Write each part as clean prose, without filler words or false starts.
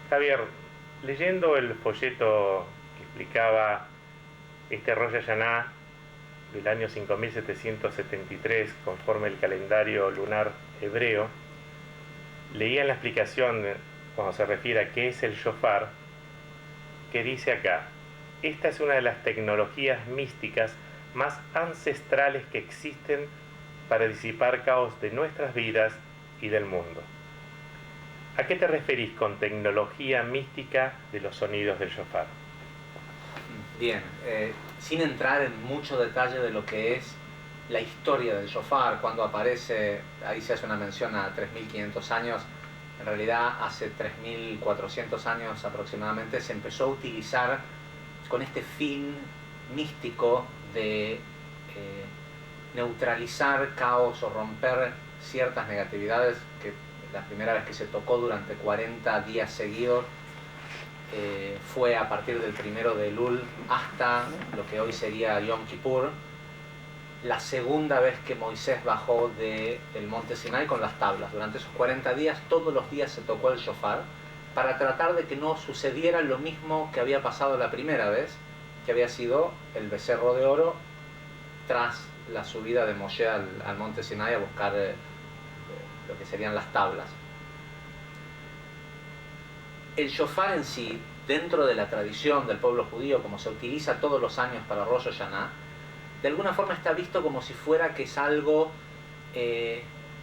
Javier, leyendo el folleto que explicaba este Rosh Hashanah del año 5773, conforme el calendario lunar hebreo, leía en la explicación, cuando se refiere a qué es el shofar, que dice acá: esta es una de las tecnologías místicas más ancestrales que existen para disipar caos de nuestras vidas y del mundo. ¿A qué te referís con tecnología mística de los sonidos del shofar? Bien, sin entrar en mucho detalle de lo que es la historia del shofar, cuando aparece, ahí se hace una mención a 3.500 años, en realidad hace 3.400 años aproximadamente se empezó a utilizar con este fin místico de neutralizar caos o romper ciertas negatividades, que la primera vez que se tocó durante 40 días seguidos fue a partir del 1 de Elul hasta lo que hoy sería Yom Kippur. La segunda vez que Moisés bajó del monte Sinai con las tablas. Durante esos 40 días, todos los días se tocó el shofar para tratar de que no sucediera lo mismo que había pasado la primera vez, que había sido el becerro de oro tras la subida de Moshe al monte Sinai a buscar lo que serían las tablas. El shofar en sí, dentro de la tradición del pueblo judío, como se utiliza todos los años para Rosh Hashanah, de alguna forma está visto como si fuera que es algo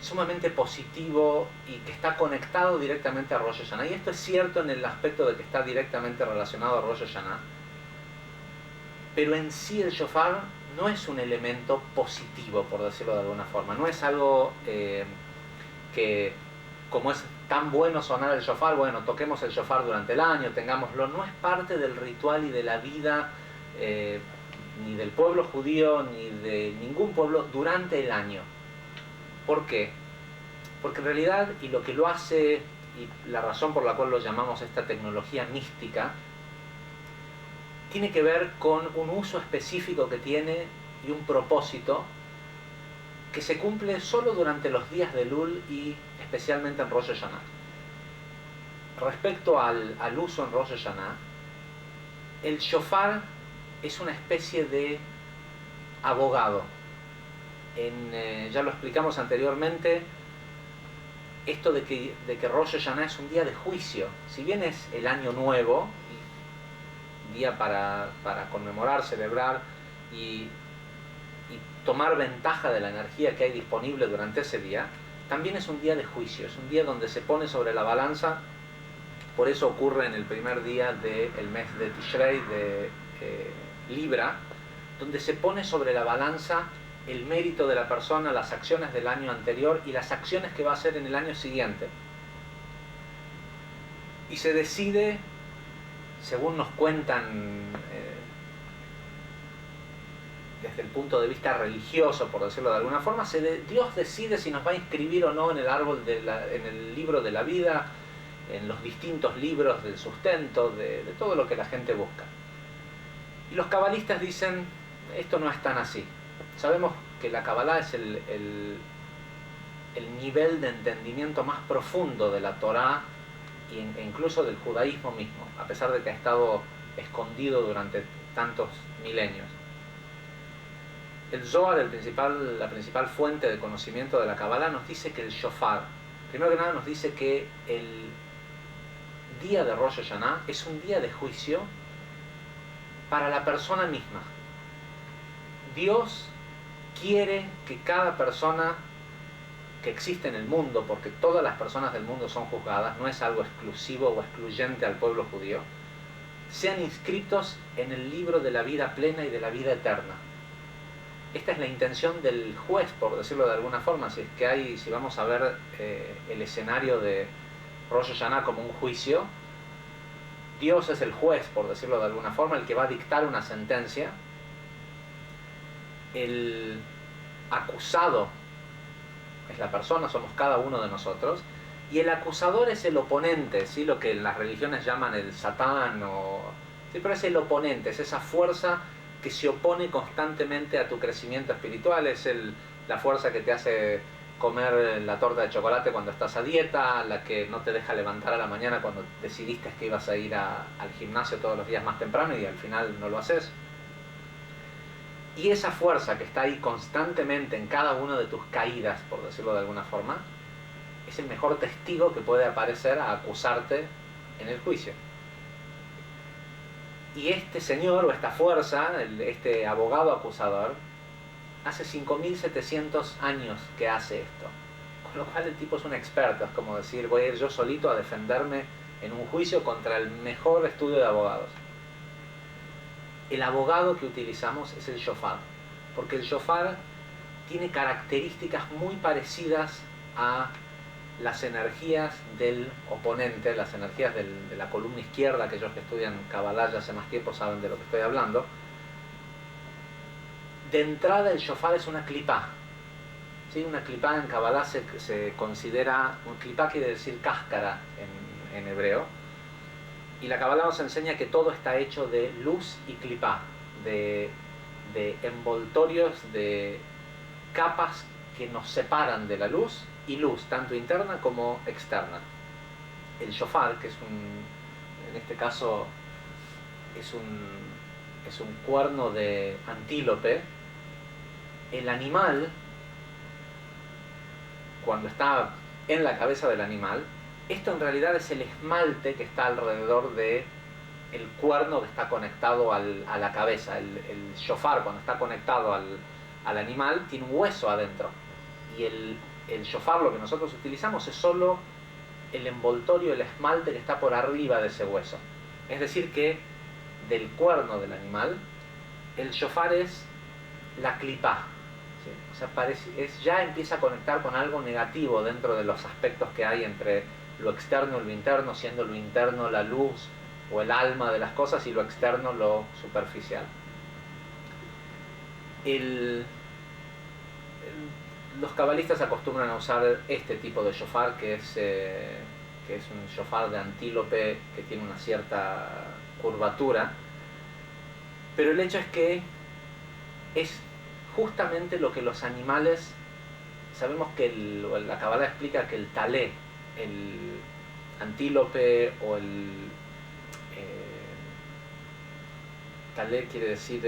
sumamente positivo y que está conectado directamente a Rosh Hashanah. Y esto es cierto en el aspecto de que está directamente relacionado a Rosh Hashanah. Pero en sí el shofar no es un elemento positivo, por decirlo de alguna forma. No es algo que, como es tan bueno sonar el shofar, bueno, toquemos el shofar durante el año, tengámoslo. No es parte del ritual y de la vida ni del pueblo judío ni de ningún pueblo durante el año. ¿Por qué? Porque en realidad, y lo que lo hace, y la razón por la cual lo llamamos esta tecnología mística, tiene que ver con un uso específico que tiene y un propósito que se cumple solo durante los días de Elul y especialmente en Rosh Hashanah. Respecto al uso en Rosh Hashanah, el shofar es una especie de abogado. Ya lo explicamos anteriormente, esto de que Rosh Hashanah es un día de juicio. Si bien es el año nuevo, día para conmemorar, celebrar y tomar ventaja de la energía que hay disponible durante ese día, también es un día de juicio, es un día donde se pone sobre la balanza. Por eso ocurre en el primer día del mes de Tishrei, de Libra, donde se pone sobre la balanza el mérito de la persona, las acciones del año anterior y las acciones que va a hacer en el año siguiente. Y se decide, según nos cuentan desde el punto de vista religioso, por decirlo de alguna forma, Dios decide si nos va a inscribir o no en el árbol en el libro de la vida, en los distintos libros del sustento, de todo lo que la gente busca. Y los cabalistas dicen, esto no es tan así. Sabemos que la Kabbalah es el nivel de entendimiento más profundo de la Torá e incluso del judaísmo mismo, a pesar de que ha estado escondido durante tantos milenios. El Zohar, la principal fuente de conocimiento de la Kabbalah, nos dice que el shofar, primero que nada nos dice que el día de Rosh Hashanah es un día de juicio para la persona misma. Dios quiere que cada persona que existe en el mundo, porque todas las personas del mundo son juzgadas, no es algo exclusivo o excluyente al pueblo judío, sean inscritos en el libro de la vida plena y de la vida eterna. Esta es la intención del juez, por decirlo de alguna forma. Si vamos a ver el escenario de Rosh Hashanah como un juicio, Dios es el juez, por decirlo de alguna forma, el que va a dictar una sentencia. El acusado es la persona, somos cada uno de nosotros, y el acusador es el oponente, ¿sí? Lo que en las religiones llaman el Satán, ¿sí? Pero es el oponente, es esa fuerza que se opone constantemente a tu crecimiento espiritual, es la fuerza que te hace comer la torta de chocolate cuando estás a dieta, la que no te deja levantar a la mañana cuando decidiste que ibas a ir al gimnasio todos los días más temprano y al final no lo haces. Y esa fuerza que está ahí constantemente en cada una de tus caídas, por decirlo de alguna forma, es el mejor testigo que puede aparecer a acusarte en el juicio. Y este señor o esta fuerza, este abogado acusador, hace 5.700 años que hace esto. Con lo cual el tipo es un experto, es como decir, voy a ir yo solito a defenderme en un juicio contra el mejor estudio de abogados. El abogado que utilizamos es el shofar, porque el shofar tiene características muy parecidas a las energías del oponente, las energías de la columna izquierda. Aquellos que estudian Kabbalah ya hace más tiempo saben de lo que estoy hablando. De entrada el shofar es una clipá. ¿Sí? Una clipá en Kabbalah se considera, un clipá quiere decir cáscara en hebreo, y la Kabbalah nos enseña que todo está hecho de luz y clipá, de envoltorios, de capas que nos separan de la luz, y luz, tanto interna como externa. El shofar, que es en este caso es un cuerno de antílope. El animal, cuando está en la cabeza del animal, esto en realidad es el esmalte que está alrededor de el cuerno que está conectado a la cabeza. El shofar, cuando está conectado al animal, tiene un hueso adentro. Y el shofar, lo que nosotros utilizamos, es solo el envoltorio, el esmalte que está por arriba de ese hueso. Es decir que del cuerno del animal, el shofar es la clipá. ¿Sí? O sea, ya empieza a conectar con algo negativo dentro de los aspectos que hay entre lo externo y lo interno, siendo lo interno la luz o el alma de las cosas y lo externo lo superficial. Los cabalistas acostumbran a usar este tipo de shofar, que es un shofar de antílope que tiene una cierta curvatura, pero el hecho es que es justamente lo que los animales, sabemos que la Kabbalah explica que el talé, el antílope o talé quiere decir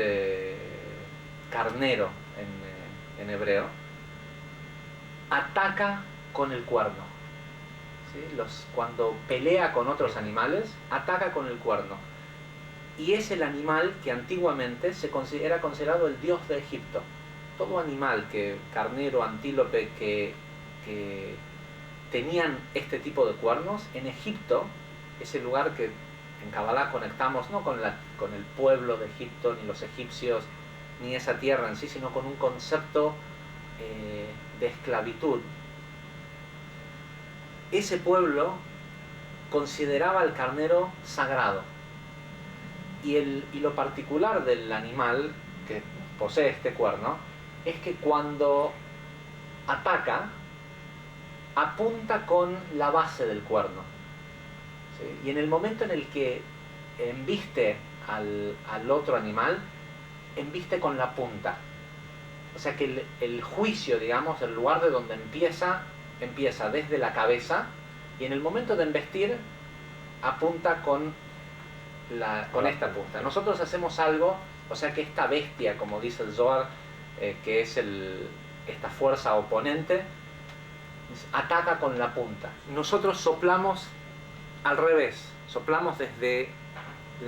carnero en hebreo, ataca con el cuerno. ¿Sí? Cuando pelea con otros animales, ataca con el cuerno. Y es el animal que antiguamente era considerado el dios de Egipto. Todo animal, carnero, antílope, que tenían este tipo de cuernos, en Egipto, ese lugar que en Kabbalah conectamos no con el pueblo de Egipto, ni los egipcios, ni esa tierra en sí, sino con un concepto de esclavitud. Ese pueblo consideraba al carnero sagrado. Y lo particular del animal que posee este cuerno es que cuando ataca, apunta con la base del cuerno. ¿Sí? Y en el momento en el que embiste al otro animal, embiste con la punta. O sea que el juicio, digamos, el lugar de donde empieza desde la cabeza, y en el momento de embestir apunta con esta punta. Nosotros hacemos algo, o sea que esta bestia, como dice el Zohar, que es esta fuerza oponente, ataca con la punta. Nosotros soplamos al revés, soplamos desde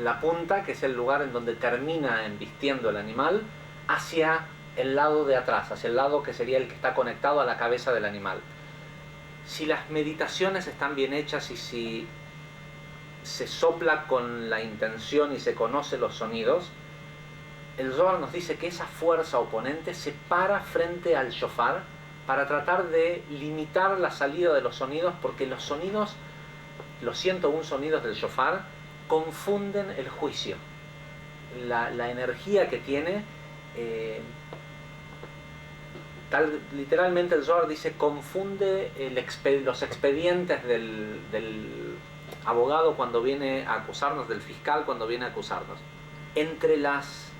la punta, que es el lugar en donde termina embistiendo el animal, hacia el lado de atrás, hacia el lado que sería el que está conectado a la cabeza del animal. Si las meditaciones están bien hechas y si se sopla con la intención y se conoce los sonidos, el Zohar nos dice que esa fuerza oponente se para frente al shofar para tratar de limitar la salida de los sonidos, porque los sonidos, los 101 sonidos del shofar, confunden el juicio. La energía que tiene, literalmente el Zohar dice, confunde los expedientes del abogado cuando viene a acusarnos, del fiscal cuando viene a acusarnos. Entre las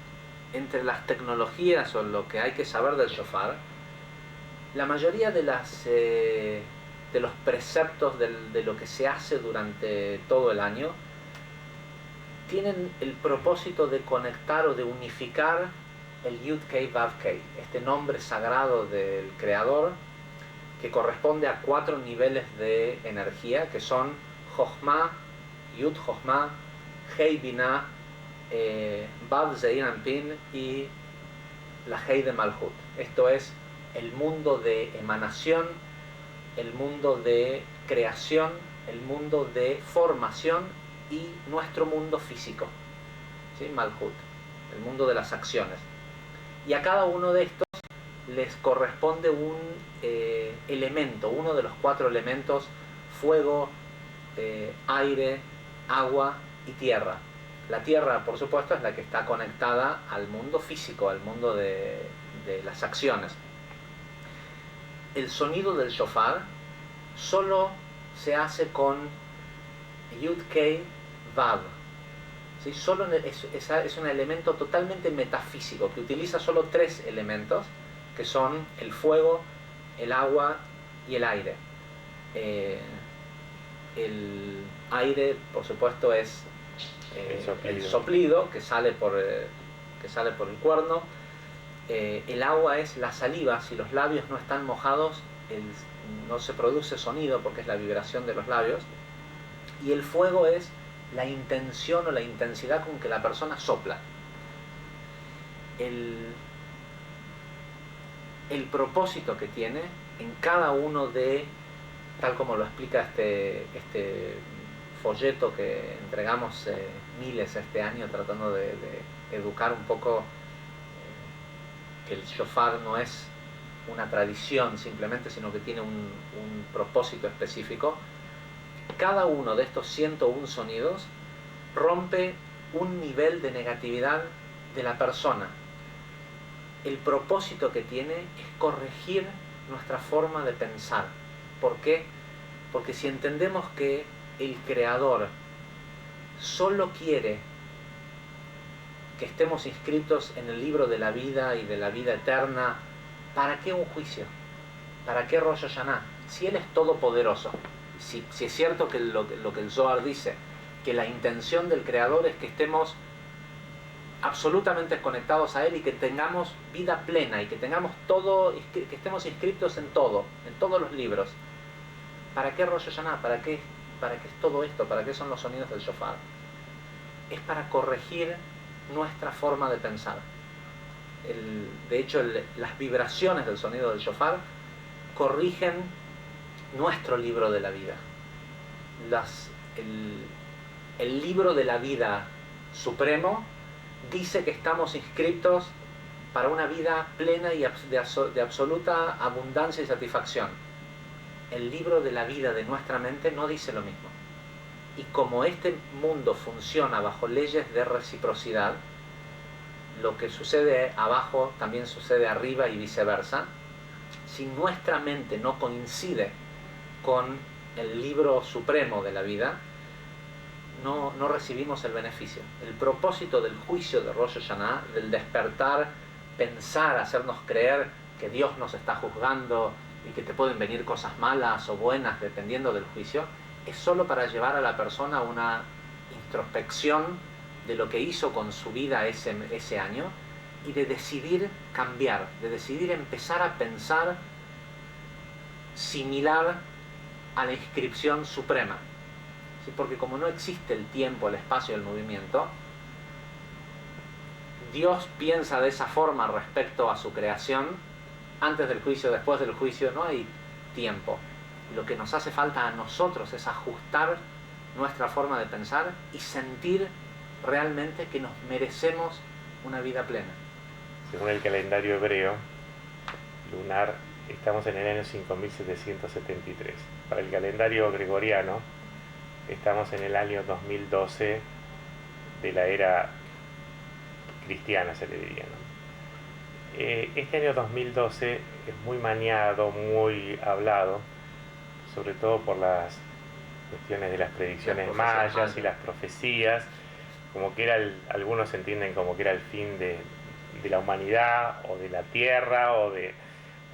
tecnologías o lo que hay que saber del shofar, La mayoría de los preceptos de lo que se hace durante todo el año tienen el propósito de conectar o de unificar el Yud-Kei Vav-Kei, este nombre sagrado del Creador, que corresponde a 4 niveles de energía, que son Jochma, Yud Jochma, Hei Binah, Vav Zeir Anpin y la Hei de Malhut. Esto es el mundo de emanación, el mundo de creación, el mundo de formación y nuestro mundo físico, ¿sí? Malhut, el mundo de las acciones. Y a cada uno de estos les corresponde un elemento, uno de los 4 elementos: fuego, aire, agua y tierra. La tierra, por supuesto, es la que está conectada al mundo físico, al mundo de las acciones. El sonido del shofar solo se hace con Yud-Kei Vav. ¿Sí? Solo es un elemento totalmente metafísico que utiliza solo 3 elementos, que son el fuego, el agua y el aire. El aire, por supuesto, es el soplido que sale por el cuerno. El agua es la saliva. Si los labios no están mojados, no se produce sonido porque es la vibración de los labios. Y el fuego es la intención o la intensidad con que la persona sopla. El propósito que tiene en cada uno de, tal como lo explica este folleto que entregamos miles este año, tratando de educar un poco que el shofar no es una tradición simplemente, sino que tiene un propósito específico. Cada uno de estos 101 sonidos rompe un nivel de negatividad de la persona. El propósito que tiene es corregir nuestra forma de pensar. ¿Por qué? Porque si entendemos que el Creador solo quiere que estemos inscritos en el libro de la vida y de la vida eterna, ¿para qué un juicio? ¿Para qué Rosh Hashanah? Si Él es todopoderoso, si es cierto que lo que el Zohar dice, que la intención del Creador es que estemos absolutamente conectados a Él y que tengamos vida plena y que tengamos todo, que estemos inscritos en todo, en todos los libros. ¿Para qué Rosh Hashanah? ¿Para qué es todo esto? ¿Para qué son los sonidos del shofar? Es para corregir nuestra forma de pensar. De hecho, las vibraciones del sonido del shofar corrigen nuestro libro de la vida. El libro de la vida supremo dice que estamos inscritos para una vida plena y de absoluta abundancia y satisfacción. El libro de la vida de nuestra mente no dice lo mismo. Y como este mundo funciona bajo leyes de reciprocidad, lo que sucede abajo también sucede arriba y viceversa. Si nuestra mente no coincide con el libro supremo de la vida, no recibimos el beneficio. El propósito del juicio de Rosh Hashanah, del despertar, pensar, hacernos creer que Dios nos está juzgando y que te pueden venir cosas malas o buenas dependiendo del juicio, es solo para llevar a la persona a una introspección de lo que hizo con su vida ese año y de decidir cambiar, de decidir empezar a pensar similar a la inscripción suprema. ¿Sí? Porque como no existe el tiempo, el espacio y el movimiento, Dios piensa de esa forma respecto a su creación. Antes del juicio, después del juicio, no hay tiempo. Lo que nos hace falta a nosotros es ajustar nuestra forma de pensar y sentir realmente que nos merecemos una vida plena. Según el calendario hebreo lunar, estamos en el año 5773. Para el calendario gregoriano, estamos en el año 2012 de la era cristiana, se le diría, ¿no? Este año 2012 es muy maniado, muy hablado, sobre todo por las cuestiones de las predicciones mayas y las profecías, como que algunos entienden como que era el fin de la humanidad o de la tierra o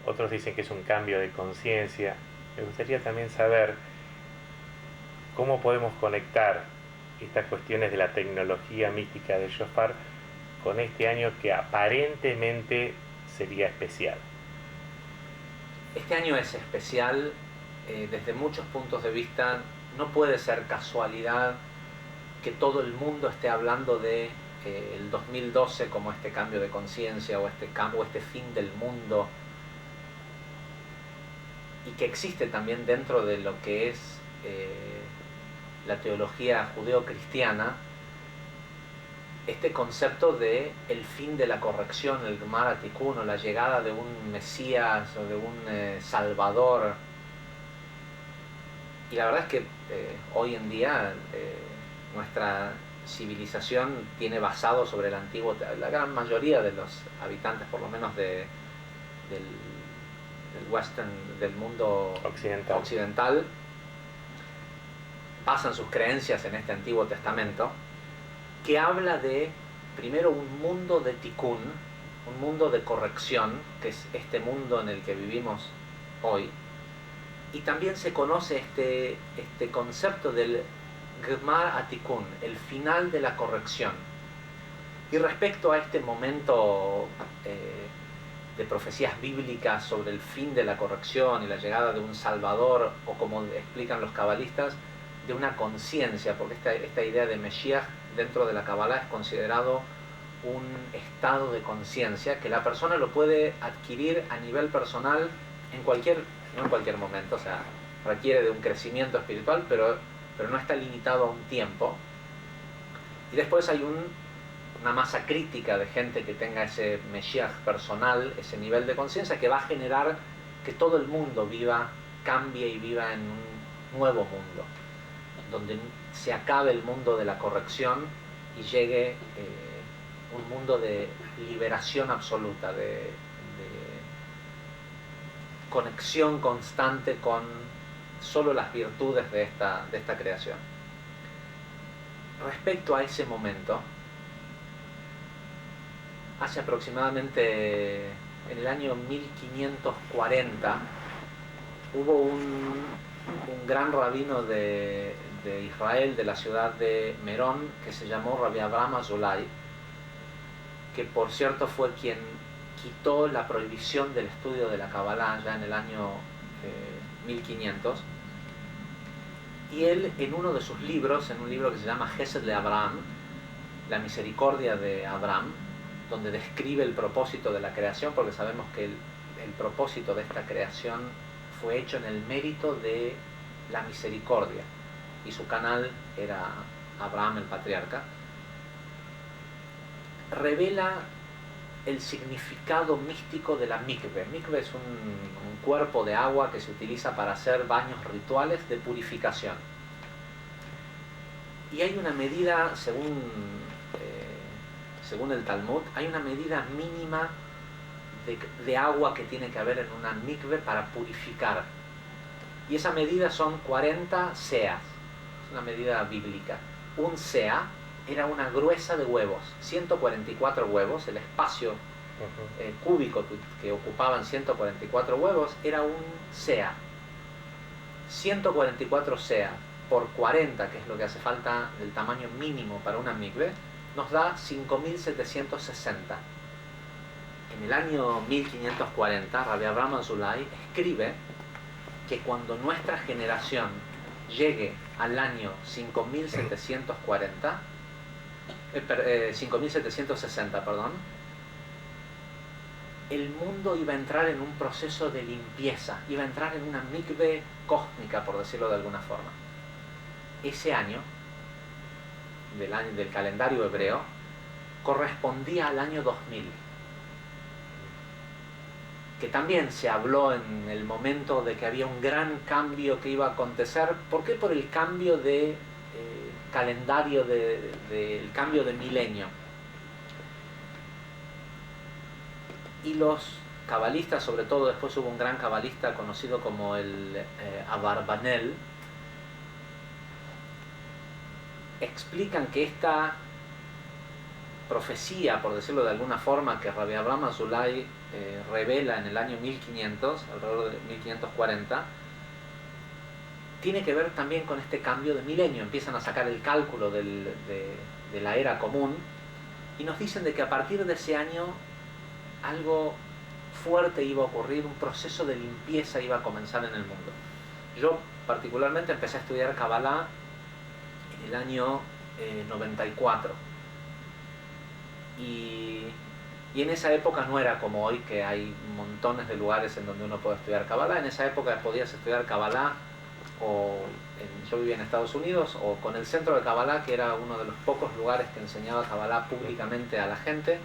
otros dicen que es un cambio de conciencia. Me gustaría también saber cómo podemos conectar estas cuestiones de la tecnología mística del shofar con este año que aparentemente sería especial. Este año es especial desde muchos puntos de vista. No puede ser casualidad que todo el mundo esté hablando de el 2012 como este cambio de conciencia o este fin del mundo, y que existe también dentro de lo que es la teología judeo-cristiana este concepto de el fin de la corrección, el Gmar HaTikun, o la llegada de un Mesías o de un Salvador. Y la verdad es que hoy en día nuestra civilización tiene basado sobre el antiguo, la gran mayoría de los habitantes, por lo menos del western, del mundo occidental, basan sus creencias en este Antiguo Testamento, que habla de, primero, un mundo de tikkun, un mundo de corrección, que es este mundo en el que vivimos hoy, y también se conoce este concepto del Gmar HaTikun, el final de la corrección. Y respecto a este momento de profecías bíblicas sobre el fin de la corrección y la llegada de un Salvador, o como explican los cabalistas, de una conciencia, porque esta idea de Mesías dentro de la Kabbalah es considerado un estado de conciencia que la persona lo puede adquirir a nivel personal no en cualquier momento, o sea, requiere de un crecimiento espiritual, pero no está limitado a un tiempo. Y después hay una masa crítica de gente que tenga ese Mesías personal, ese nivel de conciencia, que va a generar que todo el mundo cambie y viva en un nuevo mundo, donde se acabe el mundo de la corrección y llegue un mundo de liberación absoluta, de conexión constante con solo las virtudes de esta creación. Respecto a ese momento, hace aproximadamente, en el año 1540, hubo un gran rabino de Israel, de la ciudad de Merón, que se llamó Rabbi Abraham Azulay, que por cierto fue quien quitó la prohibición del estudio de la Kabbalah ya en el año 1500. Y él, en uno de sus libros, en un libro que se llama Gesed de Abraham, la misericordia de Abraham, donde describe el propósito de la creación, porque sabemos que el propósito de esta creación fue hecho en el mérito de la misericordia, y su canal era Abraham el patriarca, revela el significado místico de la mikve. Mikve es un cuerpo de agua que se utiliza para hacer baños rituales de purificación. Y hay una medida, según el Talmud, hay una medida mínima de agua que tiene que haber en una mikve para purificar. Y esa medida son 40 seas. Es una medida bíblica. Un sea era una gruesa de huevos, 144 huevos, el espacio cúbico que ocupaban 144 huevos era un sea. 144 sea por 40, que es lo que hace falta del tamaño mínimo para una mikve, nos da 5760. En el año 1540, Rabbi Abraham Azulay escribe que cuando nuestra generación llegue al año 5740, 5760, perdón, el mundo iba a entrar en un proceso de limpieza, iba a entrar en una mikve cósmica, por decirlo de alguna forma. Ese año del calendario hebreo correspondía al año 2000, que también se habló en el momento de que había un gran cambio que iba a acontecer. ¿Por qué? Por el cambio de calendario, del cambio de milenio. Y los cabalistas, sobre todo, después hubo un gran cabalista conocido como el Abarbanel, explican que profecía, por decirlo de alguna forma, que Rabbi Abraham Azulay revela en el año 1500, alrededor de 1540, tiene que ver también con este cambio de milenio. Empiezan a sacar el cálculo de la era común y nos dicen de que a partir de ese año algo fuerte iba a ocurrir, un proceso de limpieza iba a comenzar en el mundo. Yo particularmente empecé a estudiar Kabbalah en el año 94 y en esa época no era como hoy, que hay montones de lugares en donde uno puede estudiar Kabbalah. En esa época podías estudiar Kabbalah yo vivía en Estados Unidos, o con el centro de Kabbalah, que era uno de los pocos lugares que enseñaba Kabbalah públicamente a la gente,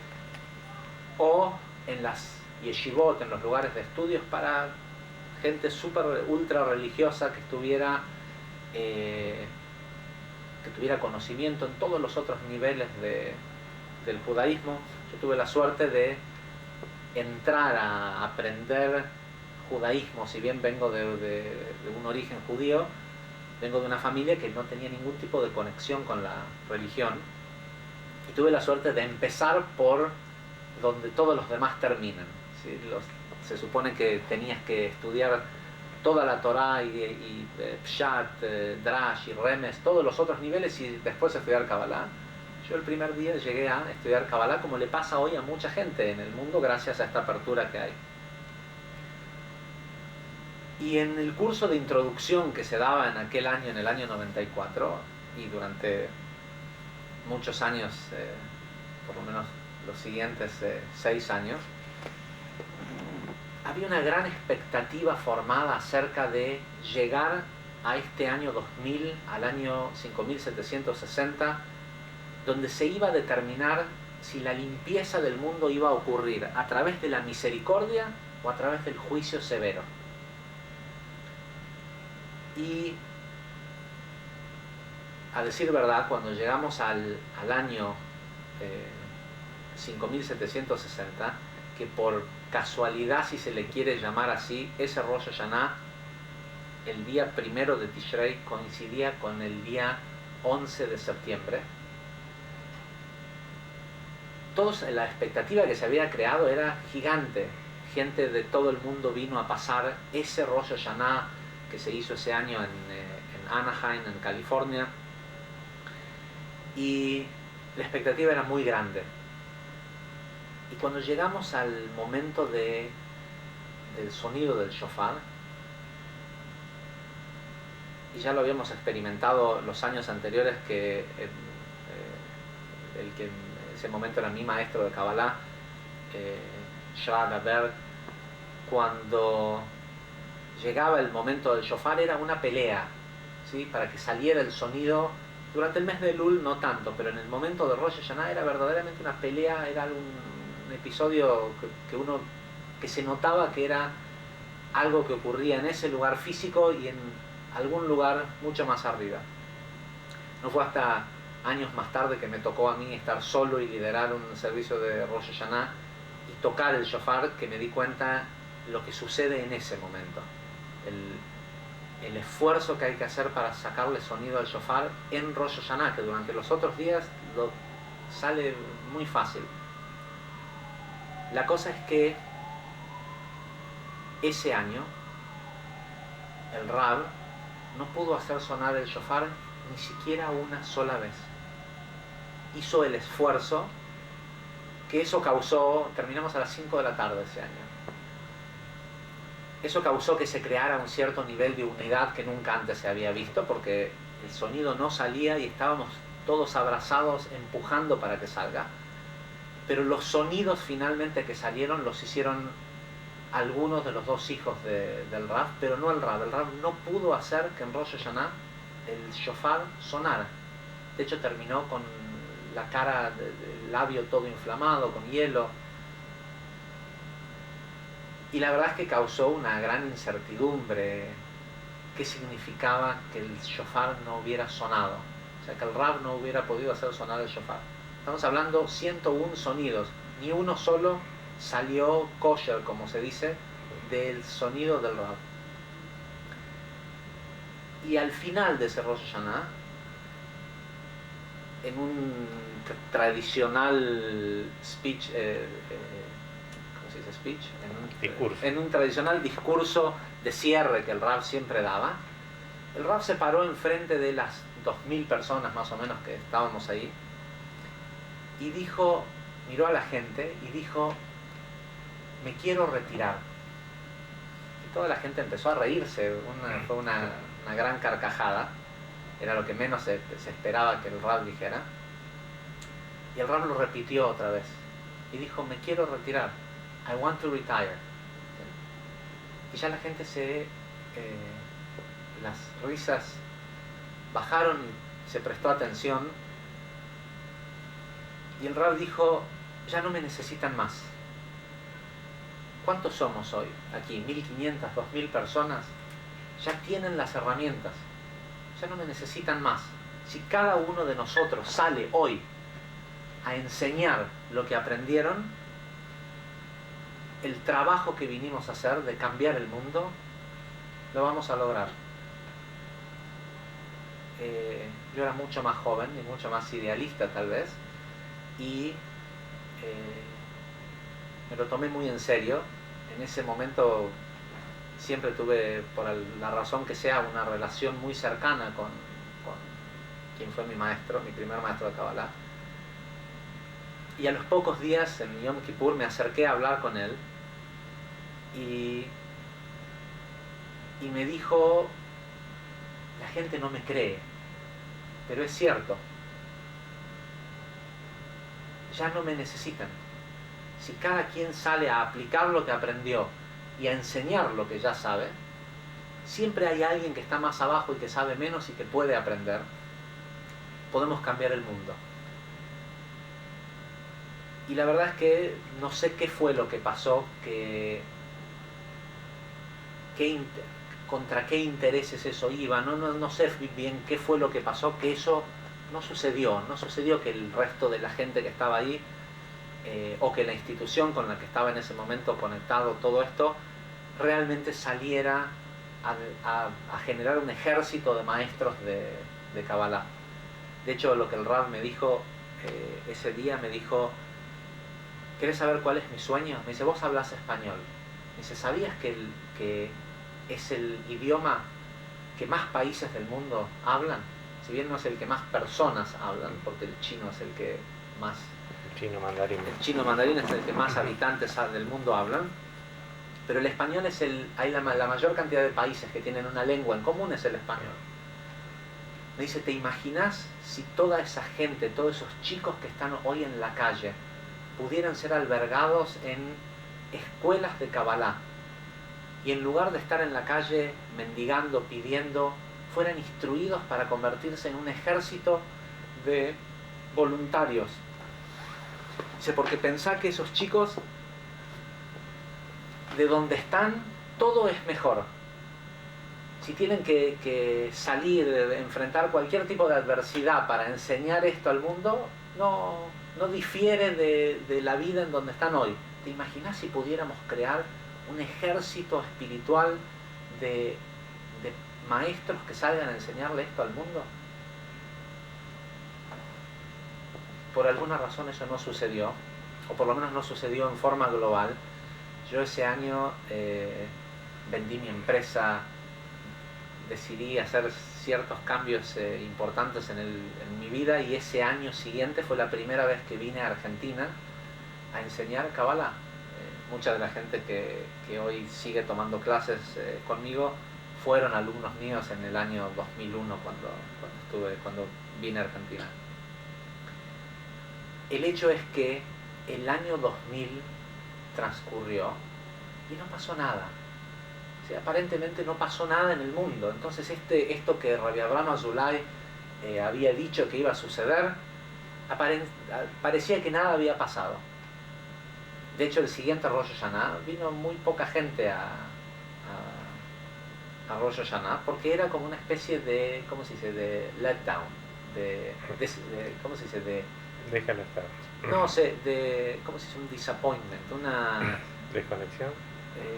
o en las yeshivot, en los lugares de estudios para gente súper ultra religiosa que tuviera conocimiento en todos los otros niveles del judaísmo. Yo tuve la suerte de entrar a aprender judaísmo. Si bien vengo de un origen judío, vengo de una familia que no tenía ningún tipo de conexión con la religión, y tuve la suerte de empezar por donde todos los demás terminan, ¿sí? Se supone que tenías que estudiar toda la Torá y Pshat, Drash y Remes, todos los otros niveles, y después estudiar Kabbalah. Yo el primer día llegué a estudiar Kabbalah, como le pasa hoy a mucha gente en el mundo gracias a esta apertura que hay. Y en el curso de introducción que se daba en aquel año, en el año 94, y durante muchos años, por lo menos los siguientes 6 años, había una gran expectativa formada acerca de llegar a este año 2000, al año 5760, donde se iba a determinar si la limpieza del mundo iba a ocurrir a través de la misericordia o a través del juicio severo. Y a decir verdad, cuando llegamos al año 5760, que por casualidad, si se le quiere llamar así, ese Rosh Hashanah, el día 1 de Tishrei, coincidía con el día 11 de septiembre. La expectativa que se había creado era gigante. Gente de todo el mundo vino a pasar ese Rosh Hashanah que se hizo ese año en Anaheim, en California, y la expectativa era muy grande. Y cuando llegamos al momento del sonido del shofar, y ya lo habíamos experimentado los años anteriores, que el que en ese momento era mi maestro de Kabbalah, Shraga Berg, cuando llegaba el momento del shofar era una pelea, ¿sí? Para que saliera el sonido. Durante el mes de Elul no tanto, pero en el momento de Rosh Hashanah era verdaderamente una pelea. Era un episodio que se notaba que era algo que ocurría en ese lugar físico y en algún lugar mucho más arriba. No fue hasta años más tarde que me tocó a mí estar solo y liderar un servicio de Rosh Hashanah y tocar el shofar, que me di cuenta lo que sucede en ese momento. El esfuerzo que hay que hacer para sacarle sonido al shofar en Rosh Hashanah, que durante los otros días sale muy fácil. La cosa es que ese año el Rab no pudo hacer sonar el shofar ni siquiera una sola vez. Hizo el esfuerzo, que eso causó, terminamos a las 5 de la tarde ese año. Eso causó que se creara un cierto nivel de unidad que nunca antes se había visto, porque el sonido no salía y estábamos todos abrazados empujando para que salga. Pero los sonidos finalmente que salieron los hicieron algunos de los dos hijos del Rav, pero no el Rav. El Rav no pudo hacer que en Rosh Hashanah el shofar sonara. De hecho terminó con la cara, el labio todo inflamado, con hielo. Y la verdad es que causó una gran incertidumbre. ¿Qué significaba que el shofar no hubiera sonado? O sea, que el Rav no hubiera podido hacer sonar el shofar. Estamos hablando 101 sonidos. Ni uno solo salió kosher, como se dice, del sonido del Rav. Y al final de ese Rosh Hashanah, en un tradicional speech, ¿cómo se dice speech? Discurso. En un tradicional discurso de cierre que el Rav siempre daba, el Rav se paró enfrente de las 2000 personas más o menos que estábamos ahí y dijo, miró a la gente y dijo, me quiero retirar. Y toda la gente empezó a reírse, fue una gran carcajada, era lo que menos se esperaba que el Rav dijera. Y el Rav lo repitió otra vez y dijo, me quiero retirar, I want to retire. Y ya la gente las risas bajaron y se prestó atención. Y el Rav dijo, ya no me necesitan más. ¿Cuántos somos hoy? Aquí, 1500, 2000 personas. Ya tienen las herramientas. Ya no me necesitan más. Si cada uno de nosotros sale hoy a enseñar lo que aprendieron, el trabajo que vinimos a hacer de cambiar el mundo, lo vamos a lograr. Yo era mucho más joven y mucho más idealista tal vez, y me lo tomé muy en serio. En ese momento siempre tuve, por la razón que sea, una relación muy cercana con quien fue mi maestro, mi primer maestro de Kabbalah. Y a los pocos días, en Yom Kippur, me acerqué a hablar con él y me dijo, la gente no me cree, pero es cierto, ya no me necesitan. Si cada quien sale a aplicar lo que aprendió y a enseñar lo que ya sabe, siempre hay alguien que está más abajo y que sabe menos y que puede aprender. Podemos cambiar el mundo. Y la verdad es que no sé qué fue lo que pasó, contra qué intereses eso iba, no sé bien qué fue lo que pasó, que eso no sucedió que el resto de la gente que estaba ahí, o que la institución con la que estaba en ese momento conectado todo esto, realmente saliera a generar un ejército de maestros de Kabbalah. De hecho, lo que el Rav me dijo ese día, me dijo, ¿querés saber cuál es mi sueño? Me dice, vos hablas español. Me dice, ¿sabías que es el idioma que más países del mundo hablan? Si bien no es el que más personas hablan, porque el chino es el que más... El chino mandarín es el que más habitantes del mundo hablan, pero el español es la mayor cantidad de países que tienen una lengua en común es el español. Me dice, ¿te imaginas si toda esa gente, todos esos chicos que están hoy en la calle, pudieran ser albergados en escuelas de Kabbalah y en lugar de estar en la calle mendigando, pidiendo, fueran instruidos para convertirse en un ejército de voluntarios? Dice, porque pensá que esos chicos, de donde están, todo es mejor. Si tienen que salir, enfrentar cualquier tipo de adversidad para enseñar esto al mundo, no difiere de la vida en donde están hoy. ¿Te imaginas si pudiéramos crear un ejército espiritual de maestros que salgan a enseñarle esto al mundo? Por alguna razón eso no sucedió, o por lo menos no sucedió en forma global. Yo ese año vendí mi empresa, decidí hacer ciertos cambios importantes en mi vida, y ese año siguiente fue la primera vez que vine a Argentina a enseñar Kabbalah. Mucha de la gente que hoy sigue tomando clases conmigo fueron alumnos míos en el año 2001 cuando vine a Argentina. El hecho es que el año 2000 transcurrió y no pasó nada. O sea, aparentemente no pasó nada en el mundo. Entonces esto que Rabbi Abraham Azulay había dicho que iba a suceder, parecía que nada había pasado. De hecho, el siguiente Rosh Hashanah vino muy poca gente a Rosh Hashanah, porque era como una especie de, ¿cómo se dice?, de letdown, ¿cómo se dice?, déjalo estar. No sé, ¿cómo se dice? Un disappointment, una... ¿Desconexión?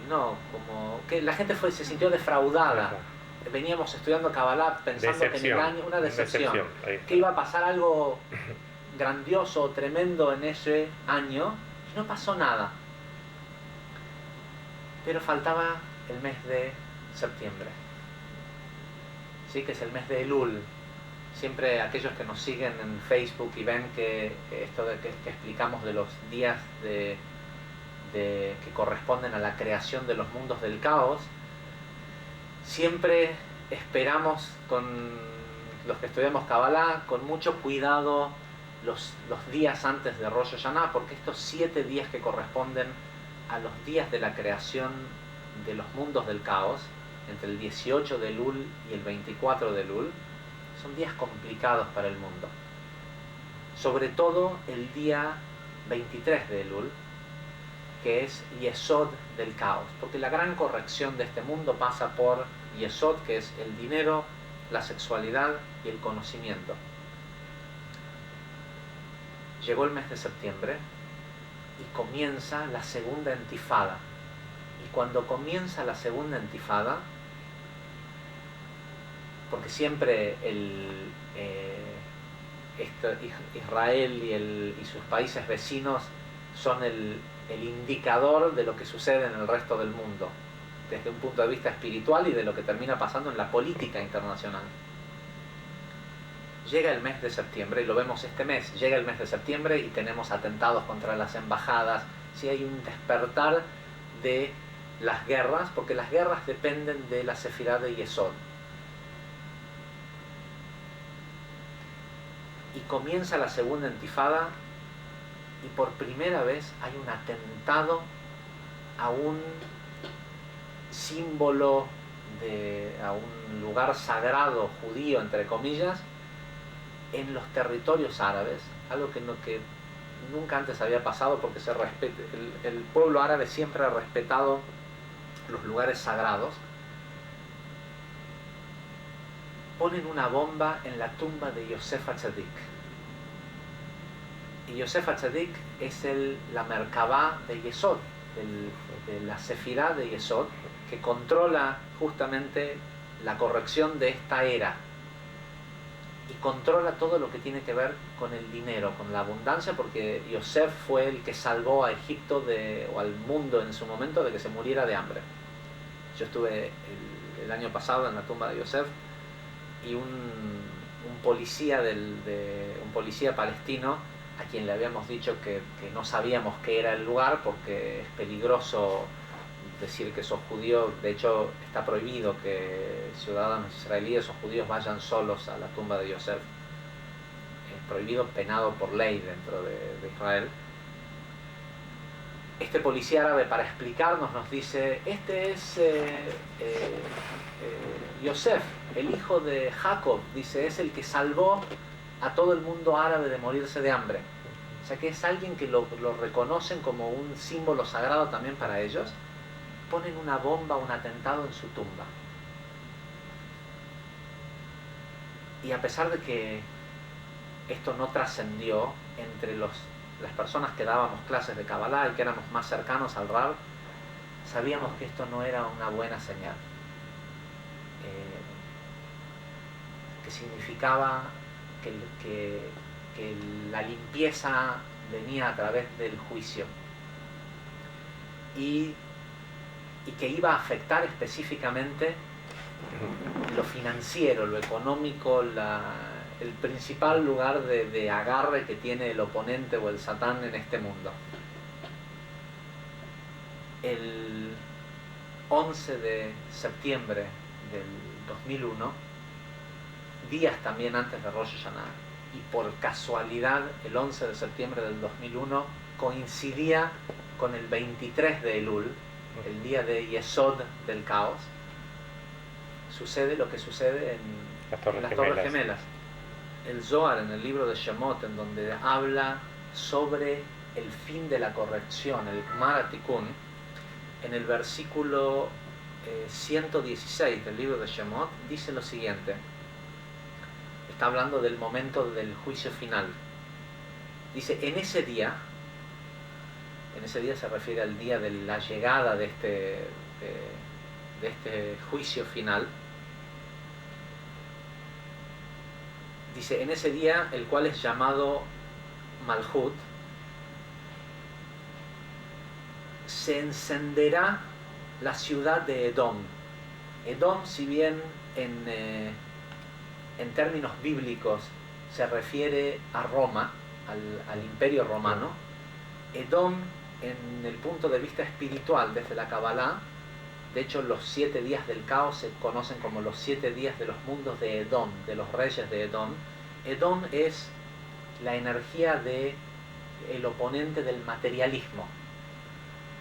No, como que la gente se sintió defraudada. Ajá. Veníamos estudiando Kabbalah pensando que en el año, una decepción, que iba a pasar algo grandioso o tremendo en ese año y no pasó nada. Pero faltaba el mes de septiembre, ¿sí? Que es el mes de Elul. Siempre aquellos que nos siguen en Facebook y ven que esto de que explicamos de los días que corresponden a la creación de los mundos del caos, siempre esperamos, con los que estudiamos Kabbalah, con mucho cuidado los días antes de Rosh Hashanah, porque estos 7 días que corresponden a los días de la creación de los mundos del caos, entre el 18 de Elul y el 24 de Elul, son días complicados para el mundo. Sobre todo el día 23 de Elul, que es Yesod del caos, porque la gran corrección de este mundo pasa por Yesod, que es el dinero, la sexualidad y el conocimiento. Llegó el mes de septiembre y comienza la segunda intifada. Y cuando comienza la segunda intifada, porque siempre Israel y sus países vecinos son el indicador de lo que sucede en el resto del mundo, desde un punto de vista espiritual y de lo que termina pasando en la política internacional. Llega el mes de septiembre, y lo vemos este mes, llega el mes de septiembre y tenemos atentados contra las embajadas, sí, hay un despertar de las guerras, porque las guerras dependen de la sefirá de Yesod. Y comienza la segunda intifada y por primera vez hay un atentado a un símbolo, a un lugar sagrado judío, entre comillas, en los territorios árabes, algo que nunca antes había pasado, porque el pueblo árabe siempre ha respetado los lugares sagrados. Ponen una bomba en la tumba de Yosef HaTzadik. Y Yosef HaTzadik es la Merkabá de Yesod, de la Sefirá de Yesod, que controla justamente la corrección de esta era. Y controla todo lo que tiene que ver con el dinero, con la abundancia, porque Yosef fue el que salvó a Egipto o al mundo en su momento de que se muriera de hambre. Yo estuve el año pasado en la tumba de Yosef, y un policía palestino, a quien le habíamos dicho que no sabíamos qué era el lugar porque es peligroso decir que sos judío. De hecho está prohibido que ciudadanos israelíes o judíos vayan solos a la tumba de Yosef. Es prohibido, penado por ley dentro de Israel. Este policía árabe, para explicarnos, nos dice: este es Yosef, el hijo de Jacob, dice, es el que salvó a todo el mundo árabe de morirse de hambre. O sea que es alguien que lo reconocen como un símbolo sagrado también para ellos. Ponen una bomba, un atentado en su tumba. Y a pesar de que esto no trascendió entre las personas que dábamos clases de Kabbalah y que éramos más cercanos al Rab, sabíamos que esto no era una buena señal. Que significaba que la limpieza venía a través del juicio y que iba a afectar específicamente lo financiero, lo económico, el principal lugar de agarre que tiene el oponente o el satán en este mundo. El 11 de septiembre del 2001, días también antes de Rosh Hashanah, y por casualidad el 11 de septiembre del 2001 coincidía con el 23 de Elul, el día de Yesod del caos. Sucede lo que sucede en las Torres Gemelas. El Zohar, en el libro de Shemot, en donde habla sobre el fin de la corrección, el Gmar HaTikun, en el versículo 116 del libro de Shemot, dice lo siguiente. Está hablando del momento del juicio final. Dice: en ese día se refiere al día de la llegada de este juicio final. Dice: en ese día, el cual es llamado Malhut, se encenderá la ciudad de Edom. Edom, si bien en términos bíblicos se refiere a Roma, al imperio romano, Edom, en el punto de vista espiritual, desde la Kabbalah, de hecho los 7 días del caos se conocen como los 7 días de los mundos de Edom, de los reyes de Edom. Edom es la energía del oponente del materialismo.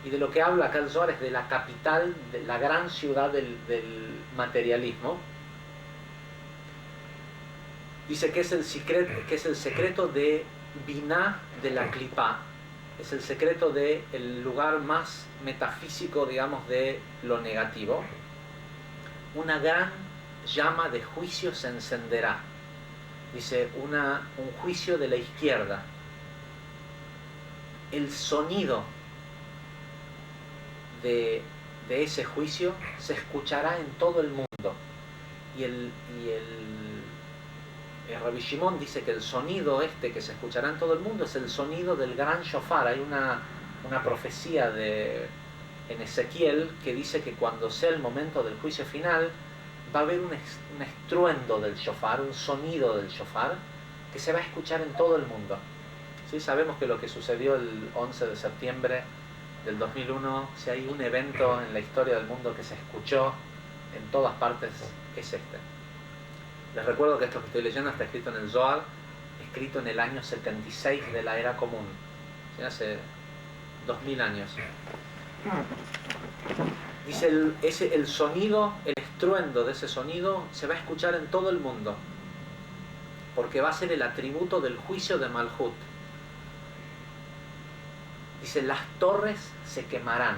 Y de lo que habla acá el Zohar es de la capital, de la gran ciudad del materialismo. Dice que es el secreto de Binah de la Klipá, es el secreto del lugar más metafísico, digamos, de lo negativo. Una gran llama de juicio se encenderá. Dice, un juicio de la izquierda. El sonido de ese juicio se escuchará en todo el mundo. Y el Rabbi Shimon dice que el sonido que se escuchará en todo el mundo es el sonido del gran shofar. Hay una profecía en Ezequiel que dice que cuando sea el momento del juicio final va a haber un estruendo del shofar, un sonido del shofar que se va a escuchar en todo el mundo. ¿Sí? Sabemos que lo que sucedió el 11 de septiembre del 2001, si hay un evento en la historia del mundo que se escuchó en todas partes, es este. Les recuerdo que esto que estoy leyendo está escrito en el Zohar, escrito en el año 76 de la era común, ¿sí? Hace 2000 años. Dice, el sonido, el estruendo de ese sonido se va a escuchar en todo el mundo, porque va a ser el atributo del juicio de Malhut. Dice, las torres se quemarán.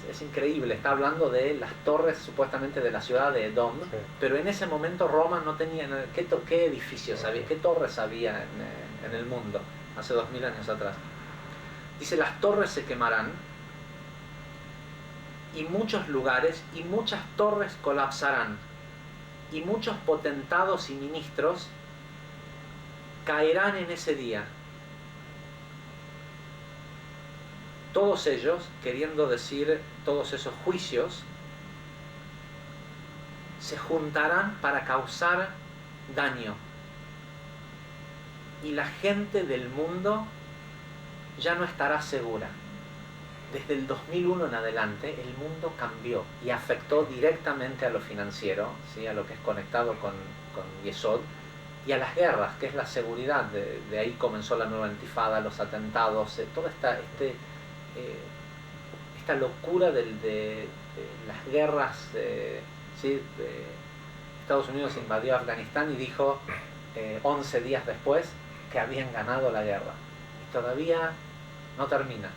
Es increíble, está hablando de las torres supuestamente de la ciudad de Edom, sí. Pero en ese momento Roma no tenía, ¿qué edificios había, qué torres había en el mundo, hace 2000 años atrás? Dice, las torres se quemarán, y muchos lugares y muchas torres colapsarán, y muchos potentados y ministros caerán en ese día. Todos ellos, queriendo decir todos esos juicios, se juntarán para causar daño. Y la gente del mundo ya no estará segura. Desde el 2001 en adelante, el mundo cambió y afectó directamente a lo financiero, ¿sí? A lo que es conectado con Yesod, y a las guerras, que es la seguridad. De ahí comenzó la nueva intifada, los atentados, toda esta locura de las guerras. ¿Sí? Estados Unidos invadió Afganistán y dijo 11 días después que habían ganado la guerra, y todavía no termina.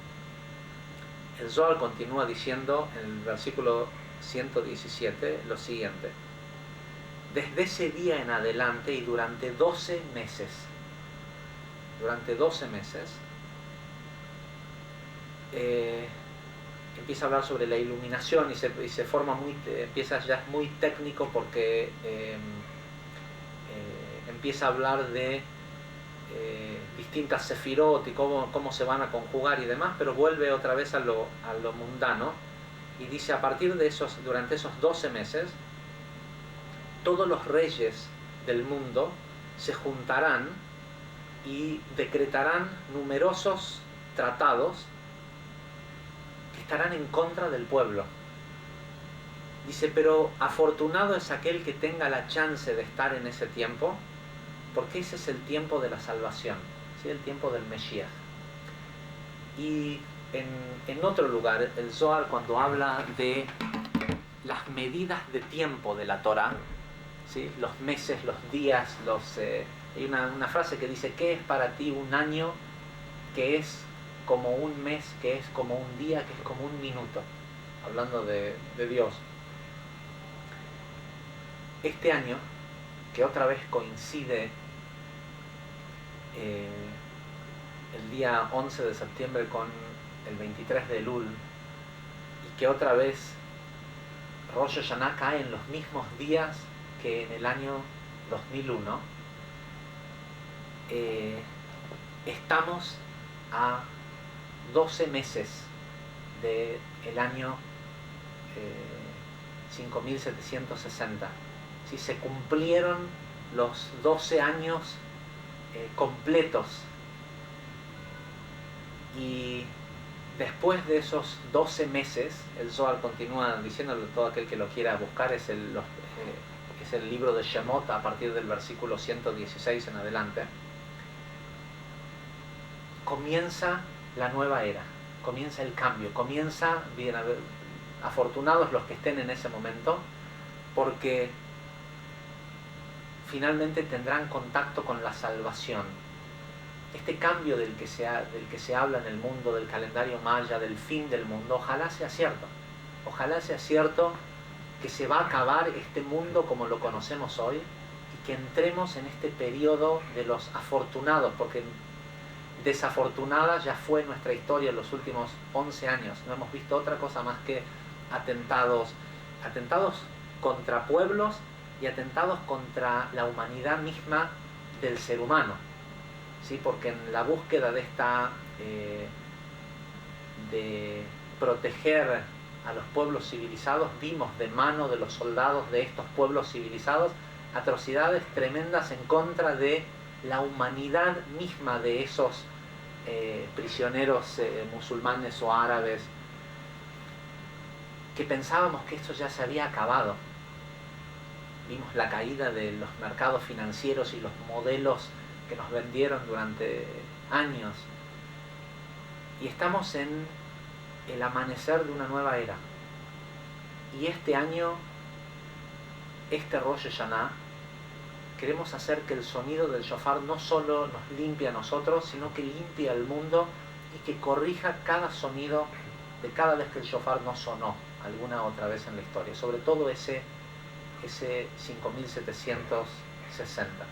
El Zohar continúa diciendo en el versículo 117 lo siguiente: desde ese día en adelante y durante 12 meses, empieza a hablar sobre la iluminación y se forma ya es muy técnico, porque empieza a hablar de distintas sefirot y cómo se van a conjugar y demás, pero vuelve otra vez a lo mundano y dice, a partir de durante esos 12 meses, todos los reyes del mundo se juntarán y decretarán numerosos tratados que estarán en contra del pueblo. Dice, pero afortunado es aquel que tenga la chance de estar en ese tiempo, porque ese es el tiempo de la salvación, ¿sí? El tiempo del Mesías. Y en otro lugar, el Zohar, cuando habla de las medidas de tiempo de la Torah, ¿sí? Los meses, los días, hay una frase que dice, ¿qué es para ti un año que es como un mes, que es como un día, que es como un minuto? Hablando de Dios. Este año, que otra vez coincide el día 11 de septiembre con el 23 de Elul, y que otra vez Rosh Hashanah cae en los mismos días que en el año 2001, estamos a 12 meses del año 5760. ¿Sí? Se cumplieron los 12 años completos, y después de esos 12 meses, el Zohar continúa diciéndolo, todo aquel que lo quiera buscar, es el libro de Shemot a partir del versículo 116 en adelante, comienza la nueva era, comienza el cambio, comienza, afortunados los que estén en ese momento, porque finalmente tendrán contacto con la salvación. Este cambio del que se habla en el mundo, del calendario maya, del fin del mundo, ojalá sea cierto. Ojalá sea cierto que se va a acabar este mundo como lo conocemos hoy y que entremos en este periodo de los afortunados, porque desafortunada ya fue nuestra historia en los últimos 11 años. No hemos visto otra cosa más que atentados contra pueblos y atentados contra la humanidad misma del ser humano. ¿Sí? Porque en la búsqueda de proteger a los pueblos civilizados, vimos de mano de los soldados de estos pueblos civilizados atrocidades tremendas en contra de la humanidad misma de esos prisioneros musulmanes o árabes, que pensábamos que esto ya se había acabado. Vimos la caída de los mercados financieros y los modelos que nos vendieron durante años, y estamos en el amanecer de una nueva era. Y este año, este Rosh Hashanah, queremos hacer que el sonido del shofar no solo nos limpie a nosotros, sino que limpie al mundo y que corrija cada sonido de cada vez que el shofar no sonó alguna otra vez en la historia, sobre todo ese 5760.